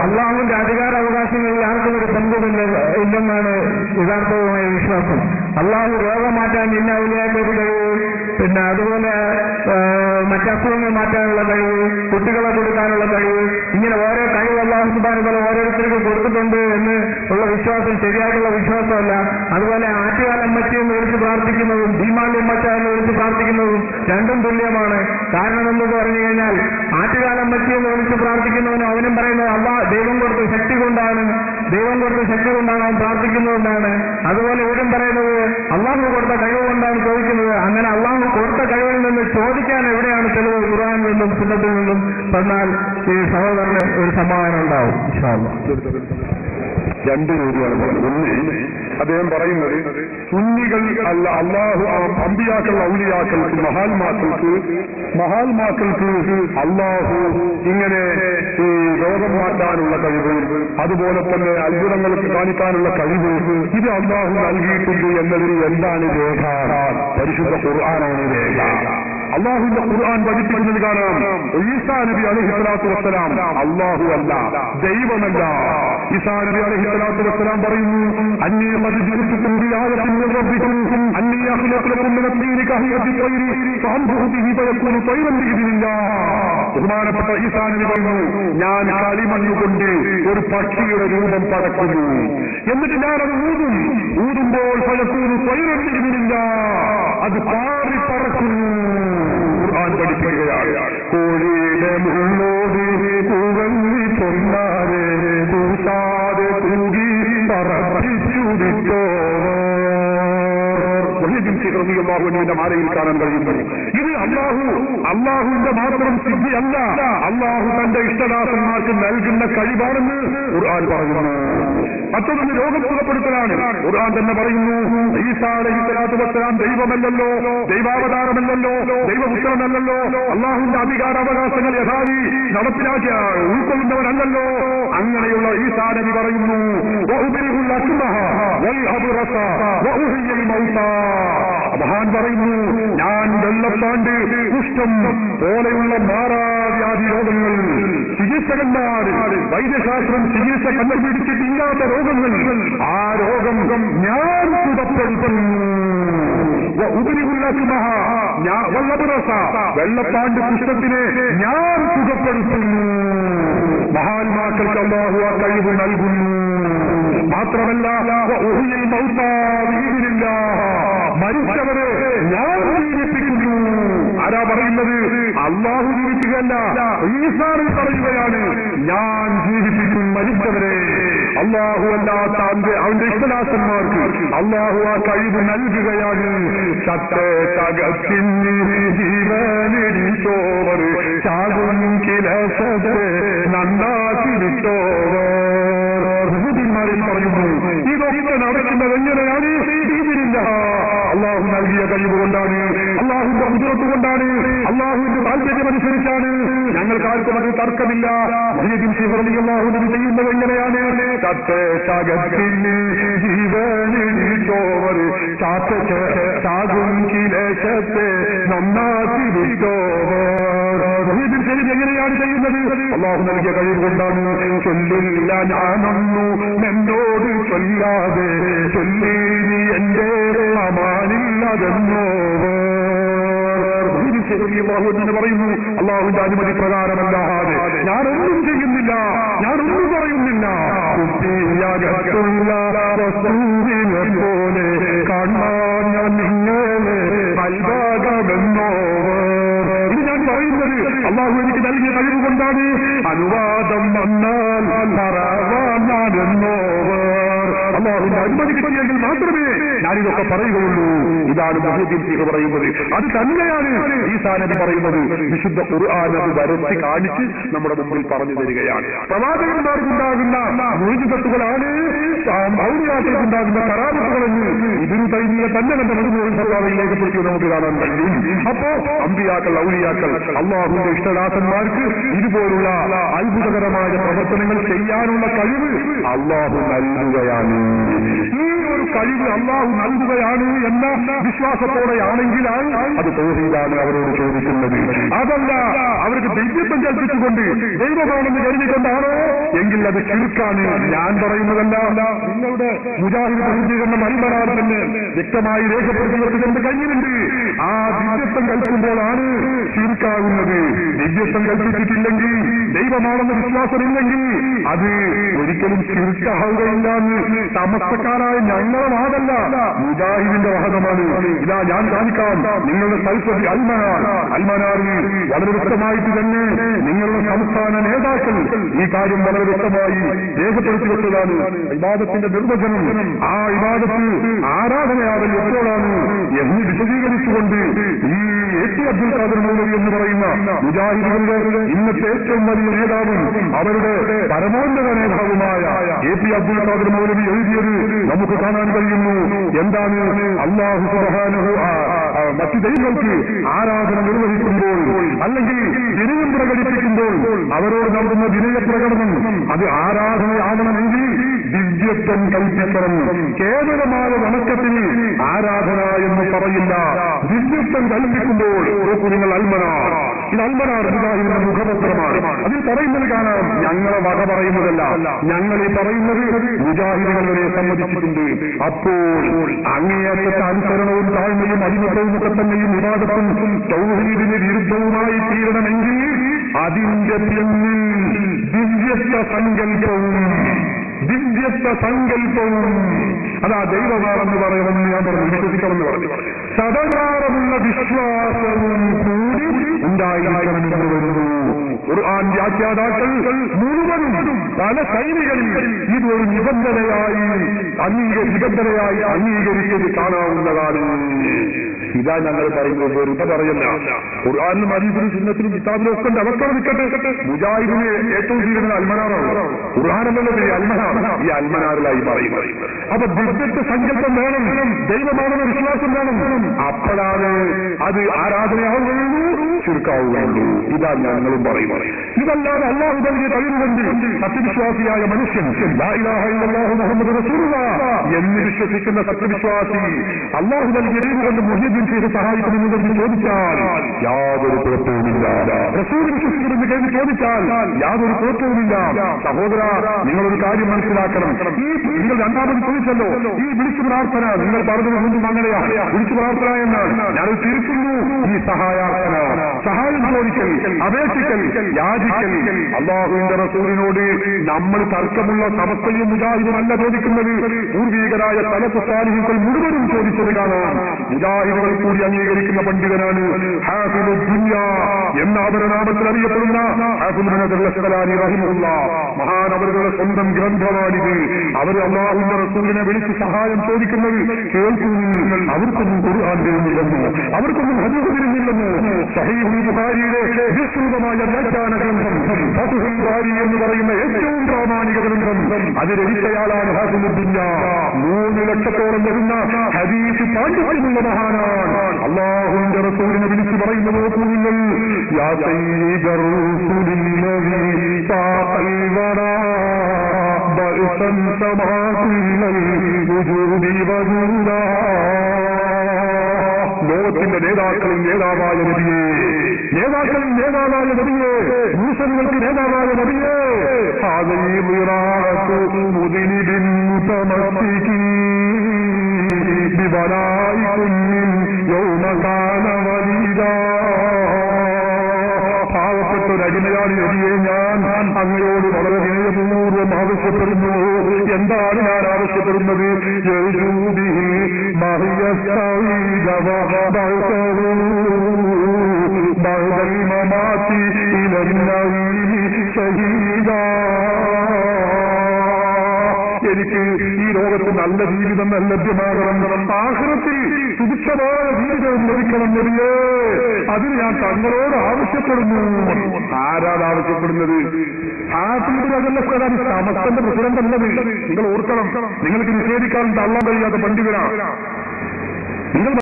അള്ളാഹുവിന്റെ അധികാരാവകാശങ്ങളിൽ ആർക്കും ഒരു ഇല്ലെന്നാണ് യഥാർത്ഥവുമായ വിശ്വാസം. അള്ളാഹു രോഗം മാറ്റാൻ ഇന്ന ഔലിയാക്കൾക്ക് കഴിവ്, പിന്നെ അതുപോലെ മറ്റസുഖങ്ങൾ മാറ്റാനുള്ള കഴിവ്, കുട്ടികളെ കൊടുക്കാനുള്ള കഴിവ്, ഇങ്ങനെ ഓരോ കഴിവ് അള്ളാഹു സുബ്ഹാനഹു വ തആല ഓരോരുത്തർക്കും കൊടുത്തിട്ടുണ്ട് എന്ന് ഉള്ള വിശ്വാസം ശരിയായിട്ടുള്ള വിശ്വാസമല്ല. അതുപോലെ ആറ്റുകാലമ്മച്ചി എന്ന് വിളിച്ച് പ്രാർത്ഥിക്കുന്നതും ഭീമാലിയമ്മച്ച എന്ന് വിളിച്ച് പ്രാർത്ഥിക്കുന്നതും രണ്ടും തുല്യമാണ്. കാരണം എന്ന് പറഞ്ഞു കഴിഞ്ഞാൽ ആറ്റുകാലമ്മച്ചി എന്ന് വിളിച്ച് പ്രാർത്ഥിക്കുന്നവനും അവനും പറയുന്നത് ദൈവം കൊടുത്ത ശക്തി കൊണ്ടാണ് അവൻ പ്രാർത്ഥിക്കുന്നതെന്നാണ്. അതുപോലെ ഇവരും പറയുന്നത് അള്ളാഹു കൊടുത്ത കഴിവ് കൊണ്ടാണ് ചോദിക്കുന്നത്. അങ്ങനെ അള്ളാഹു കൊടുത്ത കഴിവിൽ നിന്ന് ചോദിക്കാൻ എവിടെയാണ് തെളിവ്? ഖുർആനിൽ നിന്നും സുന്നത്തിൽ നിന്നും പറഞ്ഞാൽ ഈ സഹോദരന് ഒരു സമാധാനം ഉണ്ടാവും ഇൻഷാ അല്ലാഹ്. രണ്ട് രീതിയാണ് പറയുന്നത്. ഒന്ന്, അദ്ദേഹം പറയുന്നത് സുന്നികൾ അല്ല, അള്ളാഹു അമ്പിയാക്കൾ ഔലിയാക്കൾക്ക് മഹാത്മാക്കൾക്ക് അള്ളാഹു ഇങ്ങനെ ഈ രോഗം മാറ്റാനുള്ള കഴിവ്, അതുപോലെ തന്നെ അത്ഭുതങ്ങൾക്ക് കാണിക്കാനുള്ള കഴിവ്, ഇത് അള്ളാഹു നൽകിയിട്ടുണ്ട് എന്നതിന് എന്താണ് രേഖ? പരിശുദ്ധ ഖുർആനാണ് രേഖ. അള്ളാഹുവിന്റെ ഖുർആൻ പഠിപ്പിക്കുന്നത് കാണാം. ഈസാ നബി അലൈഹിസ്സലാത്തു വസ്സലാം അള്ളാഹു അല്ല, ദൈവമല്ല. ഈസാ നബി അലൈഹിസ്സലാത്തു വസ്സലാം പറയുന്നു, അന്നീ ഖദ് ജിഇതുകും ബിആയത്തിൻ മിൻ റബ്ബികും അന്നീ ഖലഖതുകും മിന അത്വീരി കഹിയത്തി ത്വയ്രി ഫഅൻഫുഖു ബിഹി ഫയകൂനു ത്വയ്റൻ ബിഇذനില്ലാഹ്. ബഹുമാനപ്പെട്ട ഈസാ നബി പറയുന്നു, ഞാൻ കളിമണ്ണുകൊണ്ട് ഒരു പക്ഷിയുടെ രൂപം പടക്കുന്നു, എന്നിട്ട് ഞാനത് ഊതുമ്പോൾ ഫയകൂനു ത്വയ്റൻ ബിഇذനില്ലാഹ്, അത് പാറി പറക്കുന്നു. ഖുർആൻ പഠിപ്പിക്കുകയാണ്. കോഴിയുടെ മുള്ളോട് കൂവല്ലി പൊന്നാരെ കൂട്ടാതെ കൂകി പറപ്പിച്ചു വിട്ടോ. അള്ളാഹുവിന്റെ മാലയിൽ കാണാൻ കഴിയുന്നു. ഇത് അള്ളാഹുവിന്റെ മാത്രം സിദ്ധിയല്ല, അള്ളാഹു തന്റെ ഇഷ്ടദാസന്മാർക്ക് നൽകുന്ന കഴിവാണെന്ന് ഖുർആൻ പറയുന്നു. മറ്റൊന്ന് രോഗം സുഖപ്പെടുത്തലാണ്. ഖുർആൻ തന്നെ പറയുന്നു, ഈസാ അലൈഹിസ്സലാത്തു വസ്സലാം ദൈവമല്ലല്ലോ, ദൈവാവതാരമല്ലല്ലോ, ദൈവപുത്രനല്ലല്ലോ, അള്ളാഹുവിന്റെ അധികാരാവകാശങ്ങൾ യഥാവി നടപ്പിലാക്കിയ ഉൾക്കൊള്ളുന്നവരല്ലല്ലോ. അങ്ങനെയുള്ള ഈസാ നബി പറയുന്നു, മഹാൻ പറയുന്നു, ഞാൻ വെള്ളപ്പാണ്ട്, കുഷ്ഠം പോലെയുള്ള മാറാവ്യാധി രോഗങ്ങൾ ചികിത്സകന്മാർ വൈദ്യശാസ്ത്രം ചികിത്സ കണ്ടുപിടിച്ചിട്ടില്ലാത്ത രോഗങ്ങൾ, ആ രോഗം ഞാൻ സുഖപ്പെടുത്തുന്നു. വെള്ളപ്പാണ്ട് കുഷ്ഠത്തിനെ ഞാൻ സുഖപ്പെടുത്തുന്നു. മഹാന്മാക്കൾക്ക് അല്ലാഹു ആ കഴിവ് നൽകുന്നു. മാത്രമല്ല മരിച്ചവരെ ഞാൻ ജീവിപ്പിക്കുന്നു. ആരാ പറയുന്നത്? അല്ലാഹു ജീവിക്കുകയല്ല, ഈസാ പറയുകയാണ്, ഞാൻ ജീവിപ്പിക്കും മരിച്ചവരെ. അല്ലാഹു അല്ലാത്ത അവന്റെ ഇഷ്ടദാസന്മാർക്ക് അല്ലാഹു ആ കഴിവ് നൽകുകയാണ്. ചത്തകത്തിന് ജീവനിടിച്ചോവർ ചാകും കിലസത്തെ നന്നാക്കി വിട്ടോവർ. പറയുന്നു, ഇതൊക്കെ നടക്കുന്നത് എങ്ങനെയാണ്? ഇതില്ല, അള്ളാഹു നൽകിയ കഴിവ് കൊണ്ടാണ്, അള്ളാഹുവിന്റെ കുതിരത്ത് കൊണ്ടാണ്, അള്ളാഹുവിന്റെ താല്പര്യമനുസരിച്ചാണ്. ഞങ്ങൾക്ക് ആർക്കും അത് തർക്കമില്ല. അള്ളാഹു ചെയ്യുന്നത് എങ്ങനെയാണ്? ജീവനിടിച്ചോവർ ചാകും കിലേശത്തെ നന്നാക്കി വിട്ടോവർ. എങ്ങനെയാണ് ചെയ്യുന്നത്? അള്ളാഹു നൽകിയ കഴിവ് കൊണ്ടാണ്. ചൊല്ലില്ല ഞാനൊന്നു എന്നോട് ചൊല്ലാതെ ചൊല്ലീനി എന്റെ അമാനില്ലതെന്നോ പറയുന്നു. അള്ളാഹുവിന്റെ അനുമതി പ്രകാരമല്ലാതെ ഞാനൊന്നും ചെയ്യുന്നില്ല, ഞാനൊന്നും പറയുന്നില്ല. കുട്ടിയകത്തുള്ള വസ്തുവിനെ പോലെ കാണാൻ ഞാൻ നിങ്ങളെ അൽഭാഗമെന്നോ. ഇത് ഞാൻ പറയുന്നത് അള്ളാഹു എനിക്ക് നൽകിയ കഴിവ് കൊണ്ടാണ്. അനുവാദം വന്നാൽ പറവാൻ ഞാനെന്നോ. അള്ളാഹുവിന്റെ അനുമതി കിട്ടിയെങ്കിൽ മാത്രമേ ഞാനിതൊക്കെ പറയുകയുള്ളൂ. ഇതാണ് മുഹ്യിദ്ദീൻ ശൈഖ് പറയുന്നത്. അത് തന്നെയാണ് ഈസാ നബി പറയുന്നത്. വിശുദ്ധ ഖുർആൻ അത് വരത്തി കാണിച്ച് നമ്മുടെ മുമ്പിൽ പറഞ്ഞു തരികയാണ്. പ്രവാചകന്മാർക്കുണ്ടാകുന്ന മുഅ്ജിസത്തുകളാണ് ഔലിയാക്കൾക്കുണ്ടാകുന്ന കറാമത്തുകളെന്ന് ഇബ്നു തൈമിയ്യ തന്നെ തന്റെ മജ്മൂഉൽ ഫതാവയിൽ രേഖപ്പെടുത്തി നമുക്ക് കാണാൻ കഴിയും. അപ്പോ അമ്പിയാക്കൾ, ഔലിയാക്കൾ, അള്ളാഹുവിന്റെ ഇഷ്ടദാസന്മാർക്ക് ഇതുപോലുള്ള അത്ഭുതകരമായ പ്രവർത്തനങ്ങൾ ചെയ്യാനുള്ള കഴിവ് അള്ളാഹു നൽകുകയാണ്. ഈ ഒരു കഴിവ് അള്ളാഹു നൽകുകയാണ് എന്ന വിശ്വാസത്തോടെയാണെങ്കിലാണ് അത് തൗഹീദാണ് അവരോട് ചോദിക്കുന്നത്. അതല്ല അവർക്ക് ദൈവത്വം കൽപ്പിച്ചുകൊണ്ട് ദൈവമാണെന്ന് കരുതിക്കൊണ്ടാണോ എങ്കിൽ അത് ശിർക്കാണ്. ഞാൻ പറയുന്നതല്ല, നിങ്ങളുടെ മുജാഹിദ് പ്രസിദ്ധീകരണം അൽമനാർ തന്നെ വ്യക്തമായി രേഖപ്പെടുത്തിക്കൊണ്ട് കഴിഞ്ഞിട്ടുണ്ട്. ആ ദിവ്യത്വം കൽപ്പിക്കുമ്പോഴാണ് ശിർക്കാകുന്നത്. ദിവ്യത്വം കൽപ്പിച്ചിട്ടില്ലെങ്കിൽ, ദൈവമാണെന്ന് വിശ്വാസമില്ലെങ്കിൽ അത് ഒരിക്കലും ശിർക്കാവുകയില്ല എന്ന് സമസ്തക്കാരായ ഞങ്ങളെ വാദമല്ല, മുജാഹിദിന്റെ വാദമാണ്. ഇതാ ഞാൻ കാണിക്കാം. നിങ്ങളുടെ സൽസതി അൽമനാറിൽ വളരെ വ്യക്തമായിട്ട് തന്നെ നിങ്ങളുടെ സംസ്ഥാന നേതാക്കൾ ഈ കാര്യം വളരെ വ്യക്തമായി രേഖപ്പെടുത്തി വെച്ചതാണ്. ഇബാദത്തിന്റെ നിർവചനം, ആ ഇബാദത്ത് ആരാധനയാകൽ എപ്പോഴാണ് എന്ന് വിശദീകരിച്ചുകൊണ്ട് ഈ എ.പി. അബ്ദുൽ ഖാദർ മൗലവി എന്ന് പറയുന്ന മുജാഹിദുകളുടെ ഇന്നത്തെ ഏറ്റവും വലിയ നേതാവും അവരുടെ പരമോന്നത നേതാവുമായ എ.പി. അബ്ദുൽ ഖാദർ മൗലവി എഴുതിയത് നമുക്ക് കാണാൻ കഴിയുന്നു. എന്താണ്? അല്ലാഹു സുബ്ഹാനഹു മറ്റു ദൈവങ്ങൾക്ക് ആരാധന നിർവഹിക്കുമ്പോൾ അല്ലെങ്കിൽ വിനയം പ്രകടിപ്പിക്കുമ്പോൾ അവരോട് നടത്തുന്ന വിനയപ്രകടനം അത് ആരാധനയാകണമെങ്കിൽ ദിവ്യത്വം കൽപ്പിക്കണം. കേവലമായ വണക്കത്തിന് ആരാധന എന്ന് പറയില്ല. ദിവ്യത്വം കൽപ്പിക്കുമ്പോൾ നിങ്ങൾ അൽമനാർ, ഇത് അൽമനാർ മുജാഹിദിന്റെ മുഖപത്രമാണ്. അതിൽ പറയുന്നത് കാണാം. ഞങ്ങളെ വക പറയുന്നതല്ല, ഞങ്ങൾ ഈ പറയുന്നത് മുജാഹിദുകളെ സമ്മതിച്ചിട്ടുണ്ട്. അപ്പോൾ അങ്ങേയറ്റത്തെ അനുസരണവും താഴ്മയും അടിമത്തവും ഒക്കെ തന്നെയും വിവാദത്തും തൗഹീദിന് വിരുദ്ധവുമായി തീരണമെങ്കിൽ അതിന്റെ പിന്നിൽ ദിവ്യത്വ സങ്കല്പവും അതാ ദൈവമാണെന്ന് പറയണമെന്ന് ഞാൻ പറഞ്ഞു, വിശ്വസിക്കണമെന്ന് പറഞ്ഞു. സദകാരമുള്ള വിശ്വാസവും കൂടി ഉണ്ടായിരിക്കണമെന്ന് വരുന്നു. ഖുർആൻ വ്യാഖ്യാതാക്കൾ മുഴുവനും പല ശൈലികളിൽ ഇതൊരു നിബന്ധനയായി അംഗീകരിച്ചത് കാണാവുന്നതാണ്. ഇതാ ഞങ്ങൾ പറയുന്നത്, വെറുതെ പറയല്ല. ഖുർആനിലും ഹദീസിലും സുന്നത്തിലും കിതാബിലും ഒക്കെ അവസ്ഥ നിൽക്കട്ടെ. മുജാഹിദിന് ഏറ്റവും തീരുന്ന അൽമനാറാണ്. ഖുർആനല്ലത് ഈ അൽമനാറിലായി പറയുന്നത്. അപ്പൊ ദിവ്യത്വ സങ്കല്പം വേണം, ദൈവമാണെന്ന വിശ്വാസം വേണം. അപ്പോഴാണ് അത് ആരാധനയാവുകയുള്ളൂ, ശിർക്കാവുകയുള്ളൂ. ഇതാ ഞങ്ങളും പറയുന്നത്. ഇതല്ലാതെ അല്ലാഹു നൽകിയ കഴിവുകൊണ്ട് സത്യവിശ്വാസിയായ മനുഷ്യൻ ലാ ഇലാഹ ഇല്ലല്ലാഹു മുഹമ്മദ് റസൂലുള്ളാഹ് എന്ന് വിശ്വസിക്കുന്ന സത്യവിശ്വാസി അല്ലാഹു നൽകിയ കഴിവുകൊണ്ട് മുഹീദ്ദീൻ ചെയ്ത് സഹായിക്കണമെന്ന് ചോദിച്ചാൽ യാതൊരു കുഴപ്പവുമില്ല. റസൂൽ വിശ്വസിക്കണമെന്ന് കഴിഞ്ഞ് ചോദിച്ചാൽ യാതൊരു കുഴപ്പവുമില്ല. സഹോദര, നിങ്ങളൊരു കാര്യം മനസ്സിലാക്കണം. നിങ്ങൾ രണ്ടാമത് ചോദിച്ചല്ലോ, ഈ വിളിച്ചു പ്രാർത്ഥന നിങ്ങൾ പറഞ്ഞത് കൊണ്ടും അങ്ങനെയാണ്. വിളിച്ചു പ്രാർത്ഥന എന്നാണ് ഞാനത് തിരിക്കുന്നു. ഈ സഹായാർത്ഥന, സഹായം ചോദിക്കൽ, അപേക്ഷിക്കൽ, യാചിക്കൽ. അല്ലാഹുവിന്റെ റസൂലിനോട് നമ്മൾ തർക്കമുള്ള സമസ്തയും മുജാഹിദുമല്ല ചോദിക്കുന്നത്. പൂർവീകരായ സലഫ് സാലിഹുകൾ മുഴുവനും ചോദിച്ചത് കാണാം. മുജാഹിദുകൾ കൂടി അംഗീകരിക്കുന്ന പണ്ഡിതനാണ് ഹാഫിദു ദുനിയ എന്ന അവരനാമത്തിൽ അറിയപ്പെടുന്ന ഹാഫിദ് ഹജറുൽ അസ്ഖലാനി റഹിമഹുല്ലാഹ്. മഹാനവറുകളുടെ സ്വന്തം ഗ്രന്ഥമാണിത്. അവർ അല്ലാഹുവിന്റെ റസൂലിനെ വിളിച്ച് സഹായം ചോദിക്കുന്നത് കേൾക്കുന്നു. അവർക്കൊന്നും ഖുർആൻ വരുന്നില്ലെന്നോ, അവർക്കൊന്നും ഹദീസ് വരുന്നില്ലെന്നോ. സഹീഹുൽ ബുഖാരിയുടെ വിസ്തൃതമായ വ്യാഖ്യാന ഗ്രന്ഥം ഫത്ഹുൽ ബാരി എന്ന് പറയുന്ന ഏറ്റവും പ്രാമാണിക ഗ്രന്ഥം അത് രചിച്ചയാളാണ് ഹാഫിദു ദുനിയ. 3 ലക്ഷത്തോളം വരുന്ന ഹദീസ് പാണ്ഡിത്യമുള്ള മഹാനാണ്. അല്ലാഹുവിന്റെ റസൂലിനെ വിളിച്ചു പറയുന്നത് നോക്കുന്നില്ല. യാ സയ്യിദർ റസൂലില്ലദീ സാഖൽ വറാ ബഅസൻ സമാകുല്ലൽ വുജൂദി വജൂദാ. ലോകത്തിന്റെ നേതാക്കളിൽ നേതാവായ നബിയേ, നേതാക്കളിൽ നേതാവായ നബിയേ, മുസ്ലിങ്ങൾക്ക് നേതാവായ നബിയേ. ഹാദിഹി വിറാഅത്തു മുദ്നിബിൻ മുതമസ്സികി ബിബലായികുൻ യൗമ കാന വലീദാ. പാവപ്പെട്ടൊരടിമയാണ് നബിയെ, ഞാൻ അങ്ങയോട് വളരെ വിനയപൂർവ്വം ആവശ്യപ്പെടുന്നു. എന്താണ് ഞാൻ ആവശ്യപ്പെടുന്നത്? എനിക്ക് ഈ ലോകത്ത് നല്ല ജീവിതം ലഭ്യമാകണം, ആഖിറത്തിൽ സുഭിക്ഷമായ ജീവിതം ലഭിക്കണം നബിയേ. അതിന് ഞാൻ തങ്ങളോട് ആവശ്യപ്പെടുന്നു. ആരാണ് ആവശ്യപ്പെടുന്നത്? സമസ്തന്റെ പ്രസിഡന്റ് അല്ലത്. നിങ്ങൾ ഓർക്കണം, നിങ്ങൾക്ക് നിഷേധിക്കാൻ തള്ളാൻ കഴിയാത്ത പണ്ഡിതനാണ്. നിങ്ങൾ